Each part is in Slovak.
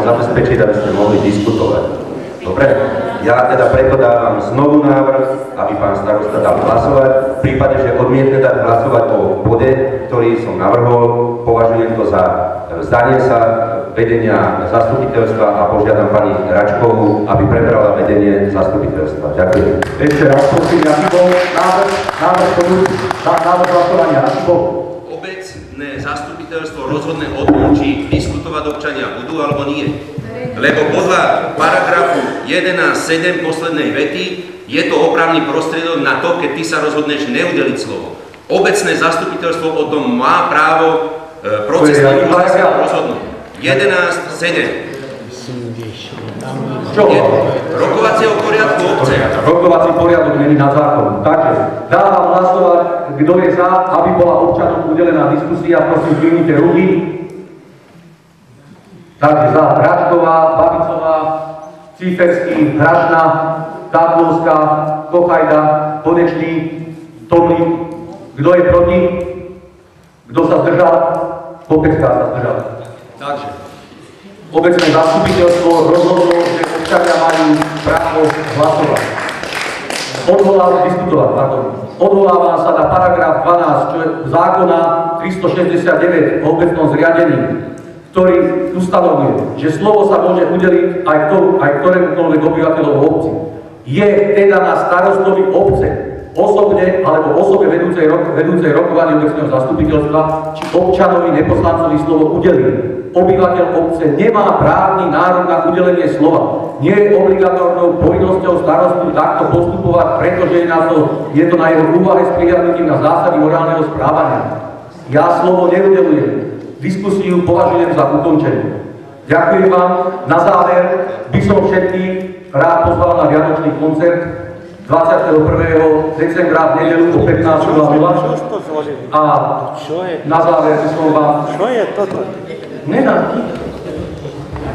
zabezpečiť, aby sme mohli diskutovať. Dobre? Ja teda prepodávam znovu návrh, aby pán starosta dal hlasovať. V prípade, že odmietne dať hlasovať o bode, ktorý som navrhol, považujem to za vzdanie sa vedenia zastupiteľstva a požiadam pani Račkovú, aby prebrala vedenie zastupiteľstva. Ďakujem. Ešte raz prosím, aký bol návrh hlasovania? Obecné zastupiteľstvo rozhodne o tom, či diskutovať občania budú alebo nie. Lebo podľa paragrafu 11.7 poslednej vety je to opravný prostriedok na to, keď ty sa rozhodneš neudeliť slovo. Obecné zastupiteľstvo o tom má právo procesne rozhodnúť. 11.7. Čo? Rokovacieho poriadku obce. Rokovací poriadok není na zákon. Takže dávam hlasovať, kto je za, aby bola občanom udelená diskusia. Prosím, dvihnite ruky. Takže za Račková, Babicová, Cíferský, Hrašná, Táblovská, Kochajda, Konečný, Tomlík. Kto je proti? Kto sa zdržal? Kopecká sa zdržal. Takže obecné zastupiteľstvo rozhodlo, že občania majú právo hlasovať. Odvolávam sa na paragraf 12 zákona 369 o obecnom zriadení, ktorý ustanovuje, že slovo sa môže udeliť aj ktorémukoľvek obyvateľov obci. Je teda na starostovi obce, osobne alebo osobe vedúcej rokovania obecného zastupiteľstva, či občanovi neposlancovi slovo udelí. Obyvateľ obce nemá právny nárok na udelenie slova. Nie je obligatórnou povinnosťou starostu takto postupovať, pretože je to na jeho úvahe s prihľadnutím na zásady morálneho správania. Ja slovo neudelujem. Diskusiu považujem za ukončenú. Ďakujem vám. Na záver by som všetkých rád pozval na vianočný koncert 21. decembra v nedeľu o 15:00. A na záver by som vám... Čo je toto? Nedá.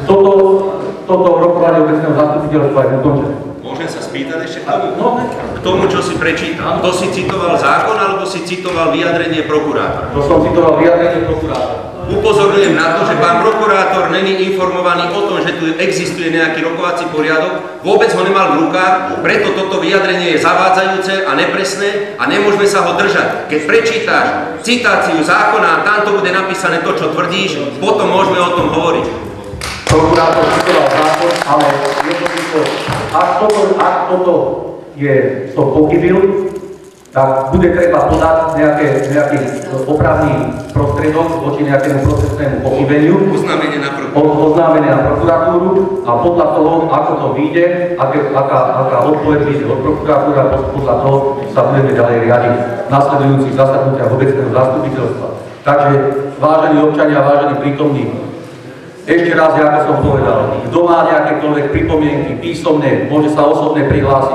Toto rokovanie obecného zastupiteľstva je ukončené. Môžem sa spýtať ešte k tomu, čo si prečítal. To si citoval zákon, alebo si citoval vyjadrenie prokurátora? To som citoval vyjadrenie prokurátora. Upozorňujem na to, že pán prokurátor není informovaný o tom, že tu existuje nejaký rokovací poriadok, vôbec ho nemal v rukách, preto toto vyjadrenie je zavádzajúce a nepresné a nemôžeme sa ho držať. Keď prečítaš citáciu zákona a tamto bude napísané to, čo tvrdíš, potom môžeme o tom hovoriť. Prokurátor citoval zákon, ale jednoducho, ak toto je to pochybil, tak bude treba podať nejaký opravný prostriedok voči nejakému procesnému pochybeniu. Oznámenie na prokuratúru a podľa toho, ako to vyjde, aká odpoveď vyjde od prokuratúry, podľa toho sa budeme ďalej riadiť v nasledujúcich zasadnutiach obecného zastupiteľstva. Takže, vážení občania, vážení prítomní, ešte raz, ako som povedal, kto má nejakékoľvek pripomienky písomne, môže sa osobne prihlásiť.